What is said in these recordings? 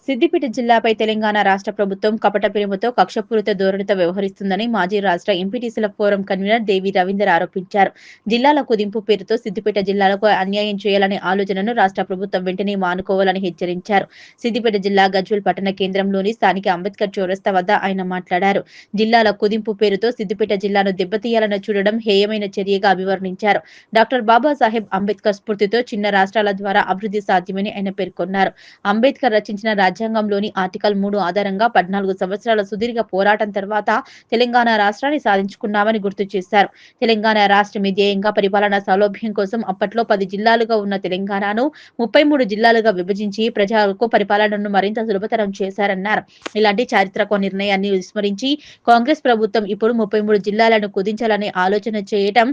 సిద్దిపేట జిల్లాపై తెలంగాణ రాష్ట్ర ప్రభుత్వం కపట ప్రేమతో కక్షపూరిత ధోరణితో వ్యవహరిస్తుందని మాజీ రాష్ట్ర ఎంపీటీసీల ఫోరం కన్వీనర్ దేవి రవీందర్ ఆరోపించారు. జిల్లాల కుదింపు పేరుతో సిద్దిపేట జిల్లాలకు అన్యాయం చేయాలనే ఆలోచనను రాష్ట్ర ప్రభుత్వం వెంటనే మానుకోవాలని హెచ్చరించారు. సిద్దిపేట జిల్లా గజ్వేల్ పట్టణ కేంద్రంలోని స్థానిక అంబేద్కర్ చౌరస్తా వద్ద ఆయన మాట్లాడారు. జిల్లాల కుదింపు పేరుతో సిద్దిపేట జిల్లాను దెబ్బతీయాలని చూడడం హేయమైన చర్యగా అభివర్ణించారు. డాక్టర్ బాబాసాహెబ్ అంబేద్కర్ స్ఫూర్తితో చిన్న రాష్ట్రాల ద్వారా అభివృద్ధి సాధ్యమని ఆయన పేర్కొన్నారు. అంబేద్కర్ రచించిన రాజ్యాంగంలోని ఆర్టికల్ 3 ఆధారంగా 14 సంవత్సరాల సుదీర్ఘ పోరాటం తర్వాత తెలంగాణ రాష్ట్రాన్ని సాధించుకున్నామని గుర్తు చేశారు. తెలంగాణ రాష్ట్రమే ధ్యేయంగా పరిపాలనా సౌలభ్యం కోసం అప్పట్లో 10 జిల్లాలుగా ఉన్న తెలంగాణను 33 జిల్లాలుగా విభజించి ప్రజలకు పరిపాలనను మరింత సులభతరం చేశారన్నారు. ఇలాంటి చారిత్రక నిర్ణయాన్ని విస్మరించి కాంగ్రెస్ ప్రభుత్వం ఇప్పుడు 33 జిల్లాలను కుదించాలనే ఆలోచన చేయటం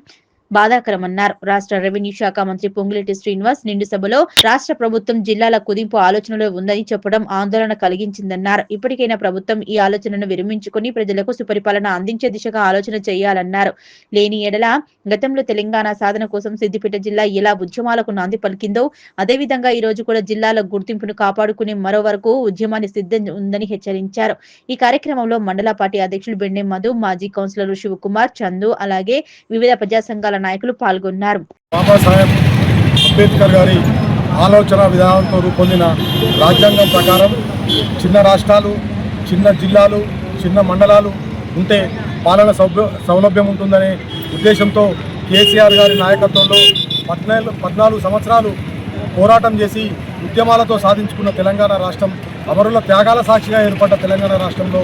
బాధాకరమన్నారు. రాష్ట్ర రెవెన్యూ శాఖ మంత్రి పొంగులేటి శ్రీనివాస్ నిండు సభలో రాష్ట్ర ప్రభుత్వం జిల్లాల కుదింపు ఆలోచనలో ఉందని చెప్పడం ఆందోళన కలిగించిందన్నారు. ఇప్పటికైనా ప్రభుత్వం ఈ ఆలోచనను విరమించుకుని ప్రజలకు సుపరిపాలన అందించే దిశగా ఆలోచన చేయాలన్నారు. లేని ఎడల గతంలో తెలంగాణ సాధన కోసం సిద్దిపేట జిల్లా ఎలా ఉద్యమాలకు నాంది పలికిందో అదేవిధంగా ఈ రోజు కూడా జిల్లాల గుర్తింపును కాపాడుకునే మరో వరకు ఉద్యమాన్ని సిద్ధం ఉందని హెచ్చరించారు. ఈ కార్యక్రమంలో మండల పార్టీ అధ్యక్షులు బెండెం మధు, మాజీ కౌన్సిలర్ శివకుమార్, చందు, అలాగే వివిధ ప్రజా సంఘాల నాయకులు పాల్గొన్నారు. బాబాసాహెబ్ అంబేద్కర్ గారి ఆలోచన విధానంతో రూపొందిన రాజ్యాంగం ప్రకారం చిన్న రాష్ట్రాలు, చిన్న జిల్లాలు, చిన్న మండలాలు ఉంటే పాలన సౌలభ్యం ఉంటుందనే ఉద్దేశంతో కేసీఆర్ గారి నాయకత్వంలో 14 సంవత్సరాలు పోరాటం చేసి ఉద్యమాలతో సాధించుకున్న తెలంగాణ రాష్ట్రం, అమరుల త్యాగాల సాక్షిగా ఏర్పడ్డ తెలంగాణ రాష్ట్రంలో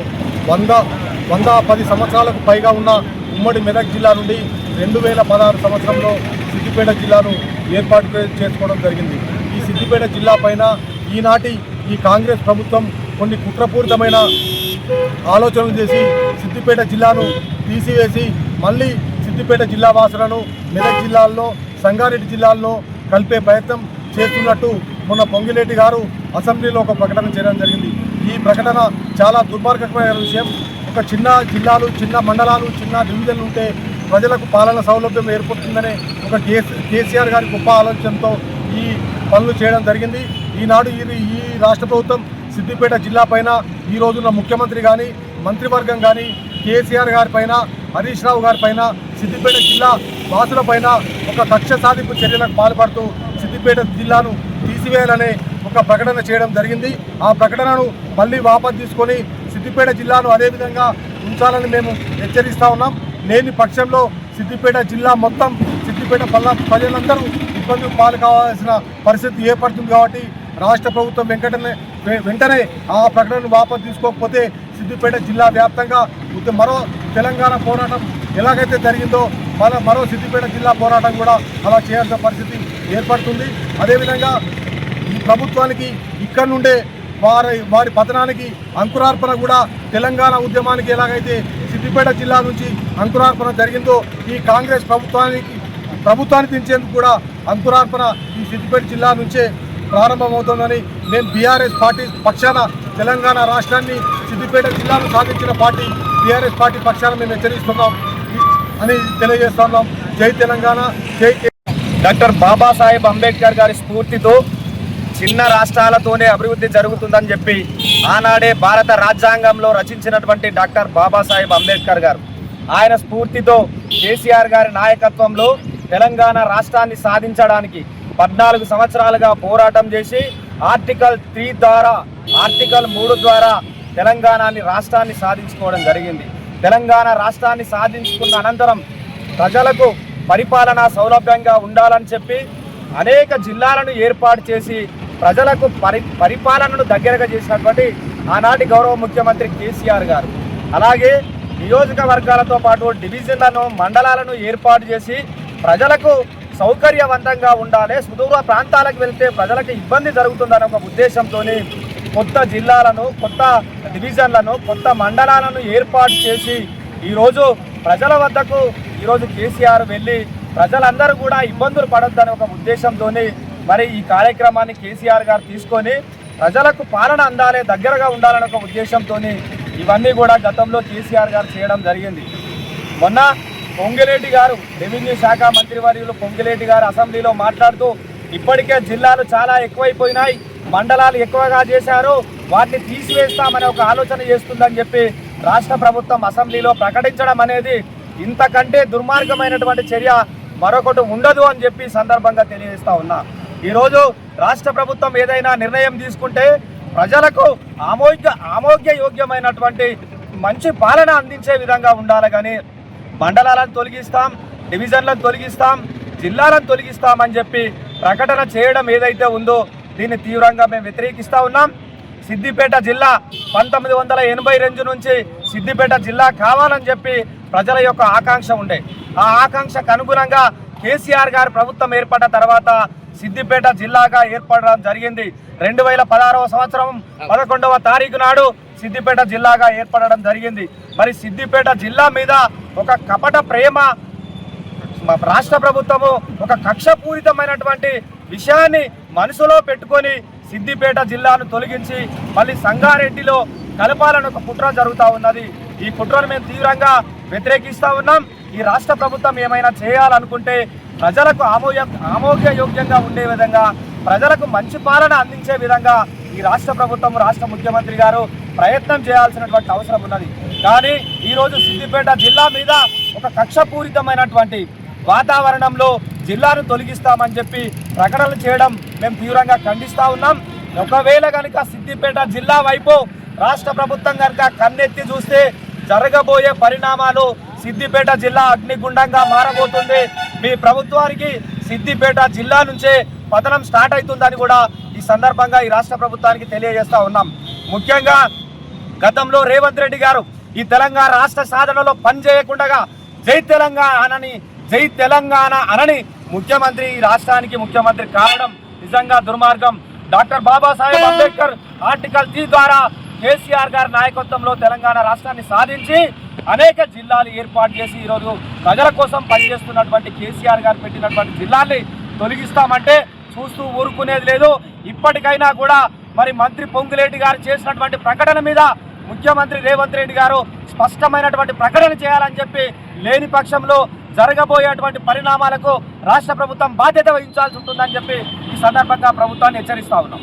110 సంవత్సరాలకు పైగా ఉన్న ఉమ్మడి మెదక్ జిల్లా నుండి 2016 సంవత్సరంలో సిద్దిపేట జిల్లాను ఏర్పాటు చేసుకోవడం జరిగింది. ఈ సిద్దిపేట జిల్లా పైన ఈనాటి ఈ కాంగ్రెస్ ప్రభుత్వం కొన్ని కుట్రపూరితమైన ఆలోచనలు చేసి సిద్దిపేట జిల్లాను తీసివేసి మళ్ళీ సిద్దిపేట జిల్లా వాసులను మెదక్ జిల్లాల్లో, సంగారెడ్డి జిల్లాల్లో కలిపే ప్రయత్నం చేస్తున్నట్టు మొన్న పొంగిలేటి గారు అసెంబ్లీలో ఒక ప్రకటన చేయడం జరిగింది. ఈ ప్రకటన చాలా దుర్మార్గమైన విషయం. ఒక చిన్న జిల్లాలు, చిన్న మండలాలు, చిన్న డివిజన్లు ఉంటే ప్రజలకు పాలన సౌలభ్యం ఏర్పడుతుందనే ఒక కేసీఆర్ గారి గొప్ప ఆలోచనతో ఈ పనులు చేయడం జరిగింది. ఈనాడు ఈ రాష్ట్ర ప్రభుత్వం సిద్దిపేట జిల్లా పైన ఈ రోజున ముఖ్యమంత్రి కానీ, మంత్రివర్గం కానీ కేసీఆర్ గారి పైన, హరీష్ రావు గారి పైన, సిద్దిపేట జిల్లా వాసుల పైన ఒక కక్ష సాధింపు చర్యలకు పాల్పడుతూ సిద్దిపేట జిల్లాను తీసివేయాలనే ఒక ప్రకటన చేయడం జరిగింది. ఆ ప్రకటనను మళ్ళీ వాపసు తీసుకొని సిద్దిపేట జిల్లాను అదేవిధంగా ఉంచాలని మేము హెచ్చరిస్తూ ఉన్నాం. లేని పక్షంలో సిద్దిపేట జిల్లా మొత్తం, సిద్దిపేట ప్రజలందరూ ఇబ్బందులు పాలు కావాల్సిన పరిస్థితి ఏర్పడుతుంది. కాబట్టి రాష్ట్ర ప్రభుత్వం వెంటనే ఆ ప్రకటనను వాపసు తీసుకోకపోతే సిద్దిపేట జిల్లా వ్యాప్తంగా మరో తెలంగాణ పోరాటం ఎలాగైతే జరిగిందో మరో సిద్దిపేట జిల్లా పోరాటం కూడా అలా చేయాల్సిన పరిస్థితి ఏర్పడుతుంది. అదేవిధంగా ఈ ప్రభుత్వానికి ఇక్కడ నుండే వారి పతనానికి అంకురార్పణ కూడా తెలంగాణ ఉద్యమానికి ఎలాగైతే సిద్దిపేట జిల్లా నుంచి అంకురార్పణ జరిగిందో ఈ కాంగ్రెస్ ప్రభుత్వాన్ని దించేందుకు కూడా అంకురార్పణ ఈ సిద్దిపేట జిల్లా నుంచే ప్రారంభమవుతుందని మేము బీఆర్ఎస్ పార్టీ పక్షాన, తెలంగాణ రాష్ట్రాన్ని, సిద్దిపేట జిల్లాను సాధించిన పార్టీ బీఆర్ఎస్ పార్టీ పక్షాన మేము హెచ్చరిస్తున్నాం అని తెలియజేస్తున్నాం. జై తెలంగాణ, జై. డాక్టర్ బాబాసాహెబ్ అంబేద్కర్ గారి స్ఫూర్తితో చిన్న రాష్ట్రాలతోనే అభివృద్ధి జరుగుతుందని చెప్పి ఆనాడే భారత రాజ్యాంగంలో రచించినటువంటి డాక్టర్ బాబాసాహెబ్ అంబేద్కర్ గారు, ఆయన స్ఫూర్తితో కేసీఆర్ గారి నాయకత్వంలో తెలంగాణ రాష్ట్రాన్ని సాధించడానికి 14 సంవత్సరాలుగా పోరాటం చేసి ఆర్టికల్ 3 ద్వారా తెలంగాణని రాష్ట్రాన్ని సాధించుకోవడం జరిగింది. తెలంగాణ రాష్ట్రాన్ని సాధించుకున్న అనంతరం ప్రజలకు పరిపాలనా సౌలభ్యంగా ఉండాలని చెప్పి అనేక జిల్లాలను ఏర్పాటు చేసి ప్రజలకు పరిపాలనను దగ్గరగా చేసినటువంటి ఆనాటి గౌరవ ముఖ్యమంత్రి కేసీఆర్ గారు, అలాగే నియోజకవర్గాలతో పాటు డివిజన్లను, మండలాలను ఏర్పాటు చేసి ప్రజలకు సౌకర్యవంతంగా ఉండాలి, సుదూర ప్రాంతాలకు వెళ్తే ప్రజలకు ఇబ్బంది జరుగుతుందనే ఒక ఉద్దేశంతో కొత్త జిల్లాలను, కొత్త డివిజన్లను, కొత్త మండలాలను ఏర్పాటు చేసి ఈరోజు ప్రజల వద్దకు ఈరోజు కేసీఆర్ వెళ్ళి ప్రజలందరూ కూడా ఇబ్బందులు పడొద్దనే ఒక ఉద్దేశంతో మరి ఈ కార్యక్రమాన్ని కేసీఆర్ గారు తీసుకొని ప్రజలకు పాలన అందాలి, దగ్గరగా ఉండాలనే ఒక ఉద్దేశంతో ఇవన్నీ కూడా గతంలో కేసీఆర్ గారు చేయడం జరిగింది. మొన్న పొంగిలేటి గారు, రెవెన్యూ శాఖ మంత్రివర్యులు పొంగిలేటి గారు అసెంబ్లీలో మాట్లాడుతూ ఇప్పటికే జిల్లాలు చాలా ఎక్కువైపోయినాయి, మండలాలు ఎక్కువగా చేశారు, వాటిని తీసివేస్తామనే ఒక ఆలోచన చేస్తుందని చెప్పి రాష్ట్ర ప్రభుత్వం అసెంబ్లీలో ప్రకటించడం అనేది ఇంతకంటే దుర్మార్గమైనటువంటి చర్య మరొకటి ఉండదు అని చెప్పి సందర్భంగా తెలియజేస్తా ఉన్నా. ఈరోజు రాష్ట్ర ప్రభుత్వం ఏదైనా నిర్ణయం తీసుకుంటే ప్రజలకు ఆమోగ్యయోగ్యమైనటువంటి మంచి పాలన అందించే విధంగా ఉండాలి. కానీ మండలాలను తొలగిస్తాం, డివిజన్లను తొలగిస్తాం, జిల్లాలను తొలగిస్తామని చెప్పి ప్రకటన చేయడం ఏదైతే ఉందో దీన్ని తీవ్రంగా మేము వ్యతిరేకిస్తూ ఉన్నాం. సిద్దిపేట జిల్లా 1982 నుంచి సిద్దిపేట జిల్లా కావాలని చెప్పి ప్రజల యొక్క ఆకాంక్ష ఉండే. ఆ ఆకాంక్షకు అనుగుణంగా కేసీఆర్ గారు ప్రభుత్వం ఏర్పడ్డ తర్వాత సిద్దిపేట జిల్లాగా ఏర్పడడం జరిగింది. 2016వ సంవత్సరం 11వ తారీఖు నాడు సిద్దిపేట జిల్లాగా ఏర్పడడం జరిగింది. మరి సిద్దిపేట జిల్లా మీద ఒక కపట ప్రేమ రాష్ట్ర ప్రభుత్వము ఒక కక్షపూరితమైనటువంటి విషయాన్ని మనసులో పెట్టుకొని సిద్దిపేట జిల్లాను తొలగించి మళ్ళీ సంగారెడ్డిలో కలపాలని ఒక కుట్ర జరుగుతూ ఉన్నది. ఈ కుట్రను మేము తీవ్రంగా వ్యతిరేకిస్తూ ఉన్నాం. ఈ రాష్ట్ర ప్రభుత్వం ఏమైనా చేయాలనుకుంటే ప్రజలకు ఆమోగ్యయోగ్యంగా ఉండే విధంగా, ప్రజలకు మంచి పాలన అందించే విధంగా ఈ రాష్ట్ర ప్రభుత్వం, రాష్ట్ర ముఖ్యమంత్రి గారు ప్రయత్నం చేయాల్సినటువంటి అవసరం ఉన్నది. కానీ ఈరోజు సిద్దిపేట జిల్లా మీద ఒక కక్షపూరితమైనటువంటి వాతావరణంలో జిల్లాను తొలగిస్తామని చెప్పి ప్రకటనలు చేయడం మేము తీవ్రంగా ఖండిస్తూ ఉన్నాం. ఒకవేళ కనుక సిద్దిపేట జిల్లా వైపు రాష్ట్ర ప్రభుత్వం కనుక కన్నెత్తి చూస్తే జరగబోయే పరిణామాలు సిద్దిపేట జిల్లా అగ్నిగుండంగా మారబోతుంది. మీ ప్రభుత్వానికి సిద్దిపేట జిల్లా నుంచే పతనం స్టార్ట్ అవుతుందని కూడా ఈ సందర్భంగా ఈ రాష్ట్ర ప్రభుత్వానికి తెలియజేస్తా ఉన్నాం. ముఖ్యంగా గతంలో రేవంత్ రెడ్డి గారు ఈ తెలంగాణ రాష్ట్ర సాధనలో పనిచేయకుండా జై తెలంగాణ అనని ముఖ్యమంత్రి ఈ రాష్ట్రానికి ముఖ్యమంత్రి కావడం నిజంగా దుర్మార్గం. డాక్టర్ బాబాసాహెబ్ అంబేద్కర్ ఆర్టికల్ 3 ద్వారా కేసీఆర్ గారి నాయకత్వంలో తెలంగాణ రాష్ట్రాన్ని సాధించి అనేక జిల్లాలు ఏర్పాటు చేసి ఈరోజు ప్రజల కోసం పనిచేస్తున్నటువంటి కేసీఆర్ గారు పెట్టినటువంటి జిల్లాల్ని తొలగిస్తామంటే చూస్తూ ఊరుకునేది లేదు. ఇప్పటికైనా కూడా మరి మంత్రి పొంగులేటి గారు చేసినటువంటి ప్రకటన మీద ముఖ్యమంత్రి రేవంత్ రెడ్డి గారు స్పష్టమైనటువంటి ప్రకటన చేయాలని చెప్పి, లేని పక్షంలో జరగబోయేటువంటి పరిణామాలకు రాష్ట్ర ప్రభుత్వం బాధ్యత వహించాల్సి ఉంటుందని చెప్పి ఈ సందర్భంగా ప్రభుత్వాన్ని హెచ్చరిస్తా ఉన్నాం.